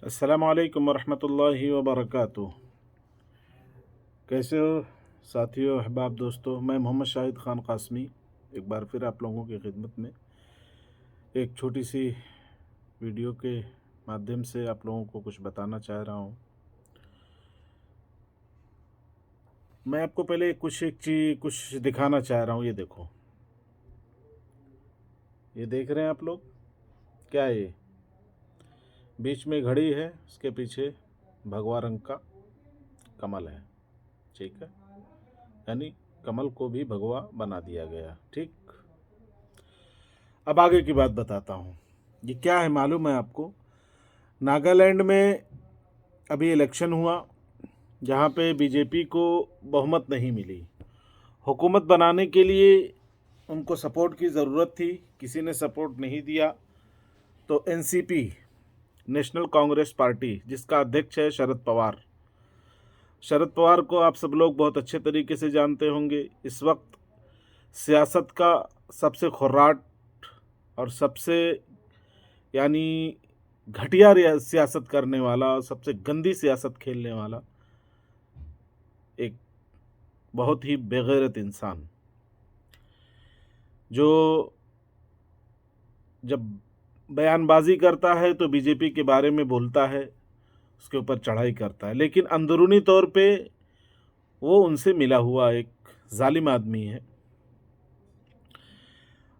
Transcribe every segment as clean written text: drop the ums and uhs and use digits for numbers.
अस्सलाम वालेकुम वरहमतुल्लाहि वबरकातुह। कैसे हो साथियों, अहबाब, दोस्तों। मैं मोहम्मद शाहिद ख़ान क़ासमी एक बार फिर आप लोगों की खिदमत में एक छोटी सी वीडियो के माध्यम से आप लोगों को कुछ बताना चाह रहा हूँ। मैं आपको पहले कुछ दिखाना चाह रहा हूँ। ये देखो, ये देख रहे हैं आप लोग, क्या है ये? बीच में घड़ी है, उसके पीछे भगवा रंग का कमल है। ठीक है, यानी कमल को भी भगवा बना दिया गया। ठीक, अब आगे की बात बताता हूँ। ये क्या है मालूम है आपको? नागालैंड में अभी इलेक्शन हुआ, जहाँ पे बीजेपी को बहुमत नहीं मिली। हुकूमत बनाने के लिए उनको सपोर्ट की ज़रूरत थी, किसी ने सपोर्ट नहीं दिया। तो एनसीपी, नेशनल कांग्रेस पार्टी, जिसका अध्यक्ष है शरद पवार को आप सब लोग बहुत अच्छे तरीके से जानते होंगे। इस वक्त सियासत का सबसे खुर्राट और सबसे यानी घटिया सियासत करने वाला, सबसे गंदी सियासत खेलने वाला एक बहुत ही बेगैरत इंसान, जो जब बयानबाजी करता है तो बीजेपी के बारे में बोलता है, उसके ऊपर चढ़ाई करता है, लेकिन अंदरूनी तौर पे वो उनसे मिला हुआ एक जालिम आदमी है।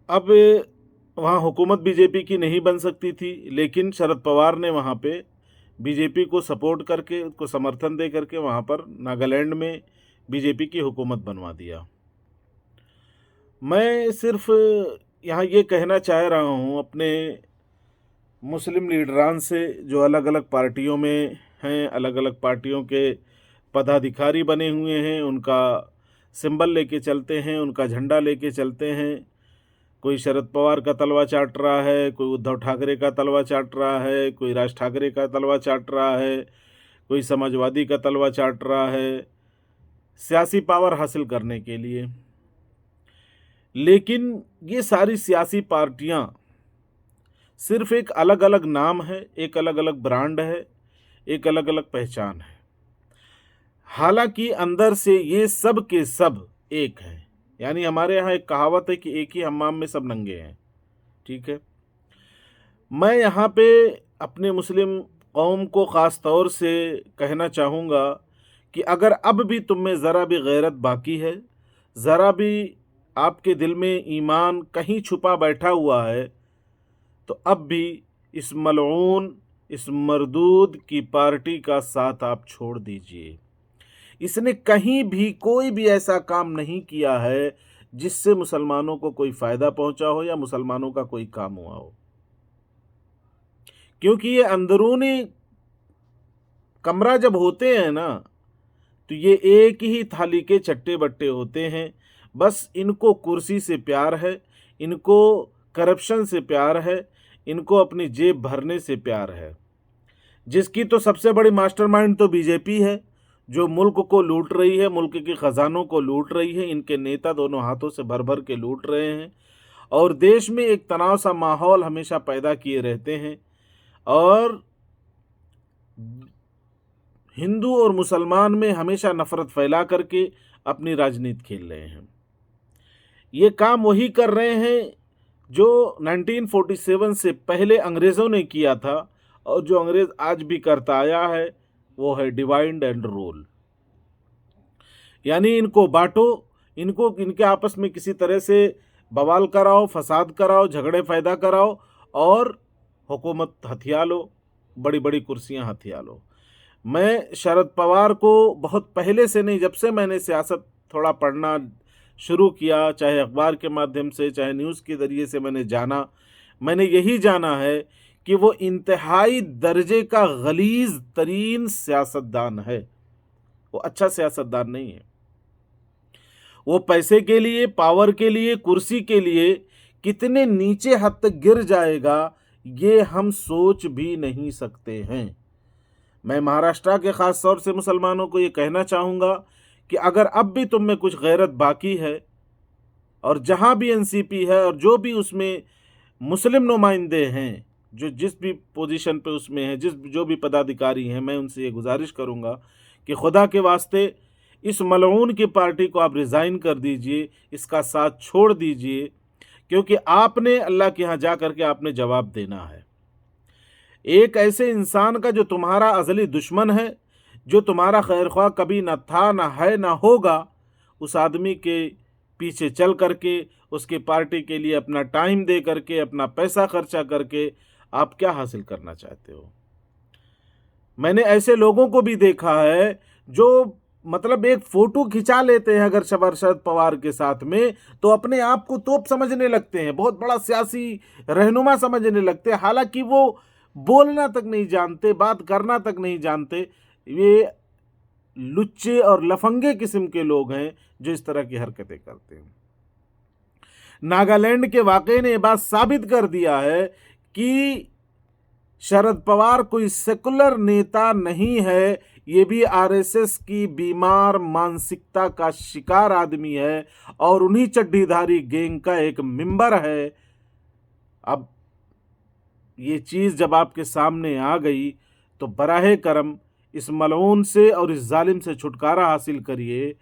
अब वहाँ हुकूमत बीजेपी की नहीं बन सकती थी, लेकिन शरद पवार ने वहाँ पे बीजेपी को सपोर्ट करके, उसको समर्थन दे करके वहाँ पर नागालैंड में बीजेपी की हुकूमत बनवा दिया। मैं सिर्फ यहाँ ये कहना चाह रहा हूँ अपने मुस्लिम लीडरान से, जो अलग अलग पार्टियों में हैं, अलग अलग पार्टियों के पदाधिकारी बने हुए हैं, उनका सिंबल लेके चलते हैं, उनका झंडा लेके चलते हैं। कोई शरद पवार का तलवा चाट रहा है, कोई उद्धव ठाकरे का तलवा चाट रहा है, कोई राज ठाकरे का तलवा चाट रहा है, कोई समाजवादी का तलवा चाट रहा है, सियासी पावर हासिल करने के लिए। लेकिन ये सारी सियासी पार्टियां सिर्फ एक अलग अलग नाम है, एक अलग अलग ब्रांड है, एक अलग अलग पहचान है। हालांकि अंदर से ये सब के सब एक हैं। यानी हमारे यहाँ एक कहावत है कि एक ही हम्माम में सब नंगे हैं। ठीक है, मैं यहाँ पे अपने मुस्लिम कौम को ख़ास तौर से कहना चाहूँगा कि अगर अब भी तुम में ज़रा भी गैरत बाकी है, ज़रा भी आपके दिल में ईमान कहीं छुपा बैठा हुआ है, तो अब भी इस मलऊन, इस मरदूद की पार्टी का साथ आप छोड़ दीजिए। इसने कहीं भी कोई भी ऐसा काम नहीं किया है जिससे मुसलमानों को कोई फ़ायदा पहुंचा हो या मुसलमानों का कोई काम हुआ हो, क्योंकि ये अंदरूनी कमरा जब होते हैं ना, तो ये एक ही थाली के चट्टे बट्टे होते हैं। बस इनको कुर्सी से प्यार है, इनको करप्शन से प्यार है, इनको अपनी जेब भरने से प्यार है। जिसकी तो सबसे बड़ी मास्टरमाइंड तो बीजेपी है, जो मुल्क को लूट रही है, मुल्क के ख़जानों को लूट रही है। इनके नेता दोनों हाथों से भर भर के लूट रहे हैं और देश में एक तनाव सा माहौल हमेशा पैदा किए रहते हैं और हिंदू और मुसलमान में हमेशा नफ़रत फैला करके अपनी राजनीति खेल रहे हैं। ये काम वही कर रहे हैं जो 1947 से पहले अंग्रेज़ों ने किया था, और जो अंग्रेज़ आज भी करता आया है वो है डिवाइड एंड रूल। यानी इनको बांटो, इनको इनके आपस में किसी तरह से बवाल कराओ, फसाद कराओ, झगड़े पैदा कराओ और हुकूमत हथिया लो, बड़ी बड़ी कुर्सियां हथिया लो। मैं शरद पवार को बहुत पहले से नहीं, जब से मैंने सियासत थोड़ा पढ़ना शुरू किया, चाहे अखबार के माध्यम से, चाहे न्यूज़ के ज़रिए से मैंने यही जाना है कि वो इंतहाई दर्जे का गलीज़ तरीन सियासतदान है। वो अच्छा सियासतदान नहीं है। वो पैसे के लिए, पावर के लिए, कुर्सी के लिए कितने नीचे हद तक गिर जाएगा ये हम सोच भी नहीं सकते हैं। मैं महाराष्ट्र के ख़ास तौर से मुसलमानों को ये कहना चाहूँगा कि अगर अब भी तुम में कुछ गैरत बाकी है, और जहाँ भी एनसीपी है और जो भी उसमें मुस्लिम नुमाइंदे हैं, जो जिस भी पोजीशन पे उसमें है, जो भी पदाधिकारी हैं, मैं उनसे ये गुजारिश करूँगा कि खुदा के वास्ते इस मलऊन की पार्टी को आप रिज़ाइन कर दीजिए, इसका साथ छोड़ दीजिए, क्योंकि आपने अल्लाह के यहाँ जा कर के आपने जवाब देना है। एक ऐसे इंसान का जो तुम्हारा अज़ली दुश्मन है, जो तुम्हारा खैरख्वाह कभी न था, न है, न होगा, उस आदमी के पीछे चल करके, उसकी पार्टी के लिए अपना टाइम दे करके, अपना पैसा खर्चा करके आप क्या हासिल करना चाहते हो? मैंने ऐसे लोगों को भी देखा है जो मतलब एक फ़ोटो खिंचा लेते हैं अगर शरद पवार के साथ में, तो अपने आप को तोप समझने लगते हैं, बहुत बड़ा सियासी रहनुमा समझने लगते हैं, हालांकि वो बोलना तक नहीं जानते, बात करना तक नहीं जानते। ये लुच्चे और लफंगे किस्म के लोग हैं जो इस तरह की हरकतें करते हैं। नागालैंड के वाक़ये ने यह बात साबित कर दिया है कि शरद पवार कोई सेकुलर नेता नहीं है, ये भी आरएसएस की बीमार मानसिकता का शिकार आदमी है और उन्हीं चड्डीधारी गैंग का एक मेंबर है। अब ये चीज़ जब आपके सामने आ गई तो बराहे करम इस मलऊन से और इस जालिम से छुटकारा हासिल करिए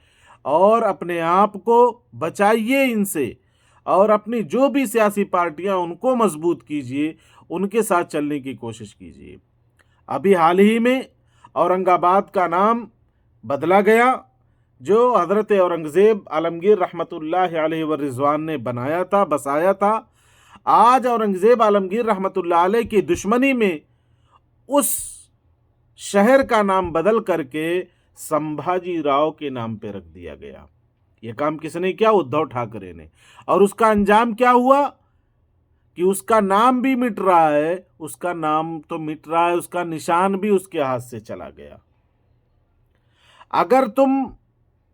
और अपने आप को बचाइए इनसे, और अपनी जो भी सियासी पार्टियां उनको मजबूत कीजिए, उनके साथ चलने की कोशिश कीजिए। अभी हाल ही में औरंगाबाद का नाम बदला गया, जो हज़रत औरंगज़ेब आलमगीर रहमतुल्लाह अलैहि व रिज़वान ने बनाया था, बसाया था। आज औरंगज़ेब आलमगीर रहमतुल्लाह अलैह की दुश्मनी में उस शहर का नाम बदल करके संभाजी राव के नाम पे रख दिया गया। ये काम किसने किया? उद्धव ठाकरे ने। और उसका अंजाम क्या हुआ कि उसका नाम भी मिट रहा है, उसका नाम तो मिट रहा है, उसका निशान भी उसके हाथ से चला गया। अगर तुम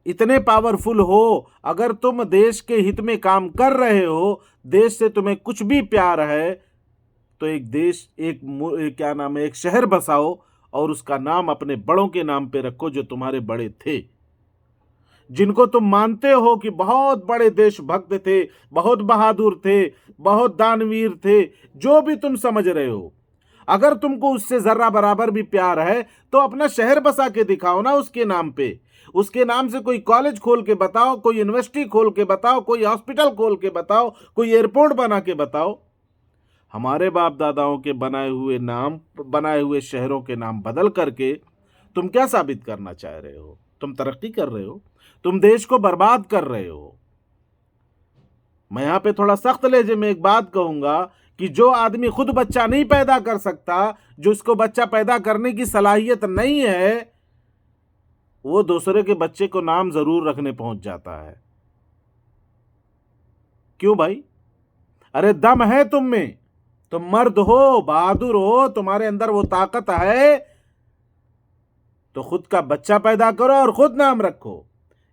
इतने पावरफुल हो, अगर तुम देश के हित में काम कर रहे हो, देश से तुम्हें कुछ भी प्यार है, तो एक शहर बसाओ और उसका नाम अपने बड़ों के नाम पे रखो, जो तुम्हारे बड़े थे, जिनको तुम मानते हो कि बहुत बड़े देशभक्त थे, बहुत बहादुर थे, बहुत दानवीर थे, जो भी तुम समझ रहे हो। अगर तुमको उससे जर्रा बराबर भी प्यार है तो अपना शहर बसा के दिखाओ ना उसके नाम पे। उसके नाम से कोई कॉलेज खोल के बताओ, कोई यूनिवर्सिटी खोल के बताओ, कोई हॉस्पिटल खोल के बताओ, कोई एयरपोर्ट बना के बताओ। हमारे बाप दादाओं के बनाए हुए शहरों के नाम बदल करके तुम क्या साबित करना चाह रहे हो? तुम तरक्की कर रहे हो, तुम देश को बर्बाद कर रहे हो। मैं यहां पे थोड़ा सख्त लहजे में एक बात कहूंगा कि जो आदमी खुद बच्चा नहीं पैदा कर सकता, जो उसको बच्चा पैदा करने की सलाहियत नहीं है, वो दूसरे के बच्चे को नाम जरूर रखने पहुंच जाता है। क्यों भाई? अरे दम है तुम में, तुम मर्द हो, बहादुर हो, तुम्हारे अंदर वो ताकत है, तो खुद का बच्चा पैदा करो और खुद नाम रखो।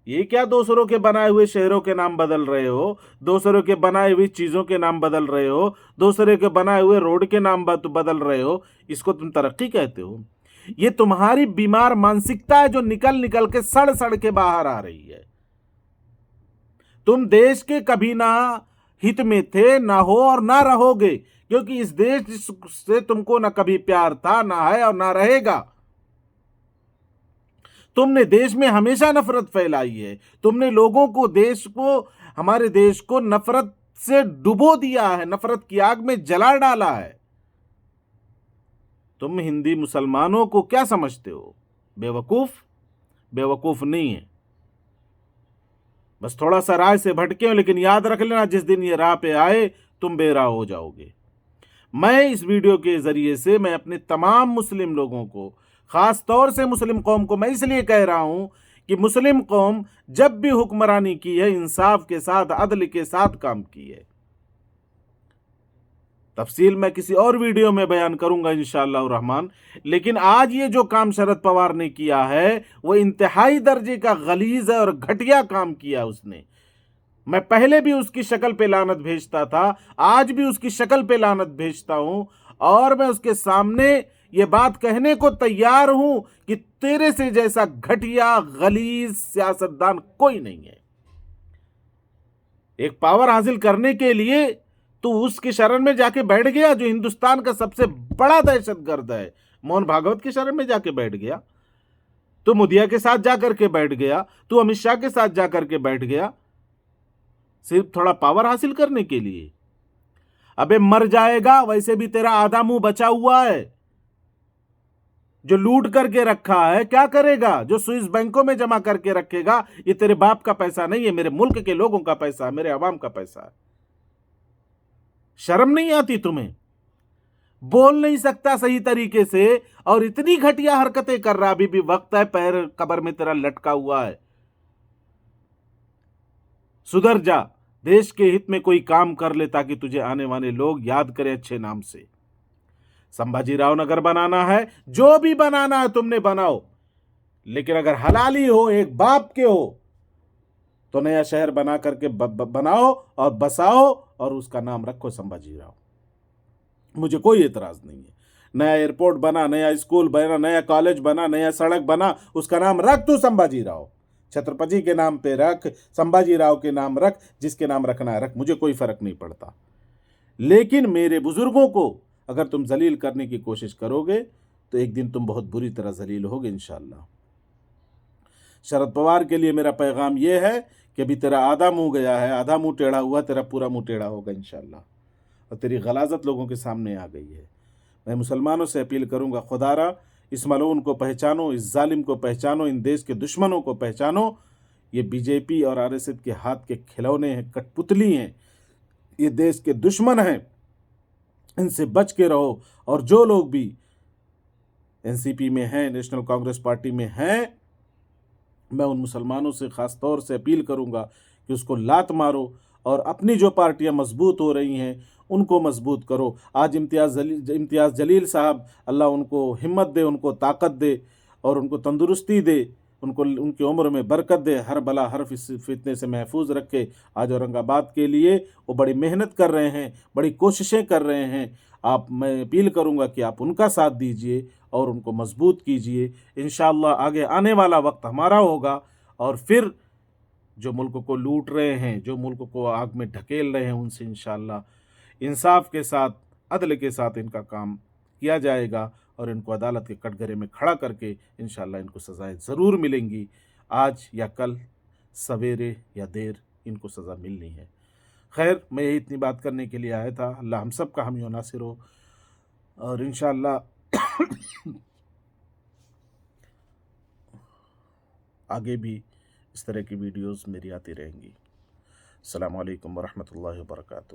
ये क्या दूसरों के बनाए हुए शहरों के नाम बदल रहे हो, दूसरों के बनाई हुई चीजों के नाम बदल रहे हो, दूसरे के बनाए हुए रोड के नाम बदल रहे हो? इसको तुम तरक्की कहते हो? ये तुम्हारी बीमार मानसिकता है जो निकल निकल के सड़ सड़ के बाहर आ रही है। तुम देश के कभी ना हित में थे, ना हो और ना रहोगे, क्योंकि इस देश से तुमको ना कभी प्यार था, ना है और ना रहेगा। तुमने देश में हमेशा नफरत फैलाई है। तुमने लोगों को, हमारे देश को नफरत से डुबो दिया है, नफरत की आग में जला डाला है। तुम हिंदी मुसलमानों को क्या समझते हो? बेवकूफ नहीं है, बस थोड़ा सा राह से भटके हो, लेकिन याद रख लेना, जिस दिन ये राह पे आए तुम बेराह हो जाओगे। मैं इस वीडियो के जरिए से मैं अपने तमाम मुस्लिम लोगों को, खास तौर से मुस्लिम कौम को मैं इसलिए कह रहा हूं कि मुस्लिम कौम जब भी हुक्मरानी की है, इंसाफ के साथ, अदल के साथ काम की है। तफसील मैं किसी और वीडियो में बयान करूंगा इंशाअल्लाह रहमान। लेकिन आज ये जो काम शरद पवार ने किया है वो इंतहाई दर्जे का गलीज है और घटिया काम किया उसने। मैं पहले भी उसकी शक्ल पे लानत भेजता था, आज भी उसकी शक्ल पे लानत भेजता हूं, और मैं उसके सामने ये बात कहने को तैयार हूं कि तेरे से जैसा घटिया गलीज सियासतदान कोई नहीं है। एक पावर हासिल करने के लिए तो उसकी शरण में जाके बैठ गया जो हिंदुस्तान का सबसे बड़ा दहशतगर्द है, मोहन भागवत की शरण में जाके बैठ गया। तो मुदिया के साथ जाकर के बैठ गया, तू अमित शाह के साथ जाकर के बैठ गया, सिर्फ थोड़ा पावर हासिल करने के लिए। अबे मर जाएगा, वैसे भी तेरा आधा मुंह बचा हुआ है। जो लूट करके रखा है क्या करेगा? जो स्विस बैंकों में जमा करके रखेगा, ये तेरे बाप का पैसा नहीं है, मेरे मुल्क के लोगों का पैसा है, मेरे अवाम का पैसा है। शर्म नहीं आती तुम्हें? बोल नहीं सकता सही तरीके से और इतनी घटिया हरकतें कर रहा। अभी भी वक्त है, पैर कब्र में तेरा लटका हुआ है। सुधर जा, देश के हित में कोई काम कर ले ताकि तुझे आने वाले लोग याद करें अच्छे नाम से। संभाजीराव नगर बनाना है, जो भी बनाना है तुमने बनाओ, लेकिन अगर हलाली हो, एक बाप के हो, तो नया शहर बना करके बनाओ और बसाओ और उसका नाम रखो संभाजीराव। मुझे कोई एतराज नहीं है। नया एयरपोर्ट बना, नया स्कूल बना, नया कॉलेज बना, नया सड़क बना, उसका नाम रख तू संभाजीराव। छत्रपति के नाम पे रख, संभाजीराव के नाम रख, जिसके नाम रखना है रख, मुझे कोई फर्क नहीं पड़ता। लेकिन मेरे बुजुर्गों को अगर तुम जलील करने की कोशिश करोगे तो एक दिन तुम बहुत बुरी तरह जलील होगे इंशाअल्लाह। शरद पवार के लिए मेरा पैगाम यह है कि अभी तेरा आधा मुंह गया है, आधा मुंह टेढ़ा हुआ, तेरा पूरा मुंह टेढ़ा होगा इंशाअल्लाह। और तेरी गलाजत लोगों के सामने आ गई है। मैं मुसलमानों से अपील करूंगा, खुदारा इस मलऊन को पहचानो, इस जालिम को पहचानो, इन देश के दुश्मनों को पहचानो। ये बीजेपी और आरएसएस के हाथ के खिलौने हैं, कठपुतली हैं, ये देश के दुश्मन हैं, इनसे बच के रहो। और जो लोग भी एनसीपी में हैं, नेशनल कांग्रेस पार्टी में हैं, मैं उन मुसलमानों से ख़ास तौर से अपील करूंगा कि उसको लात मारो और अपनी जो पार्टियां मजबूत हो रही हैं उनको मजबूत करो। आज इम्तियाज़ जलील साहब, अल्लाह उनको हिम्मत दे, उनको ताकत दे और उनको तंदुरुस्ती दे, उनको उनकी उम्र में बरकत दे, हर बला हर फितने से महफूज रखे। आज औरंगाबाद के लिए वो बड़ी मेहनत कर रहे हैं, बड़ी कोशिशें कर रहे हैं। मैं अपील करूंगा कि आप उनका साथ दीजिए और उनको मजबूत कीजिए। इंशाअल्लाह आगे आने वाला वक्त हमारा होगा और फिर जो मुल्क को लूट रहे हैं, जो मुल्क को आग में ढकेल रहे हैं, उनसे इंशाअल्लाह इंसाफ के साथ, अदल के साथ इनका काम किया जाएगा और इनको अदालत के कटघरे में खड़ा करके इंशाअल्लाह इनको सज़ाएं ज़रूर मिलेंगी। आज या कल, सवेरे या देर, इनको सज़ा मिलनी है। खैर, मैं यही इतनी बात करने के लिए आया था। अल्लाह हम सब का हामी और नासिर हो और इंशाअल्लाह आगे भी इस तरह की वीडियोस मेरी आती रहेंगी। अस्सलामु अलैकुम वरहमतुल्लाहि वबरकातुहू।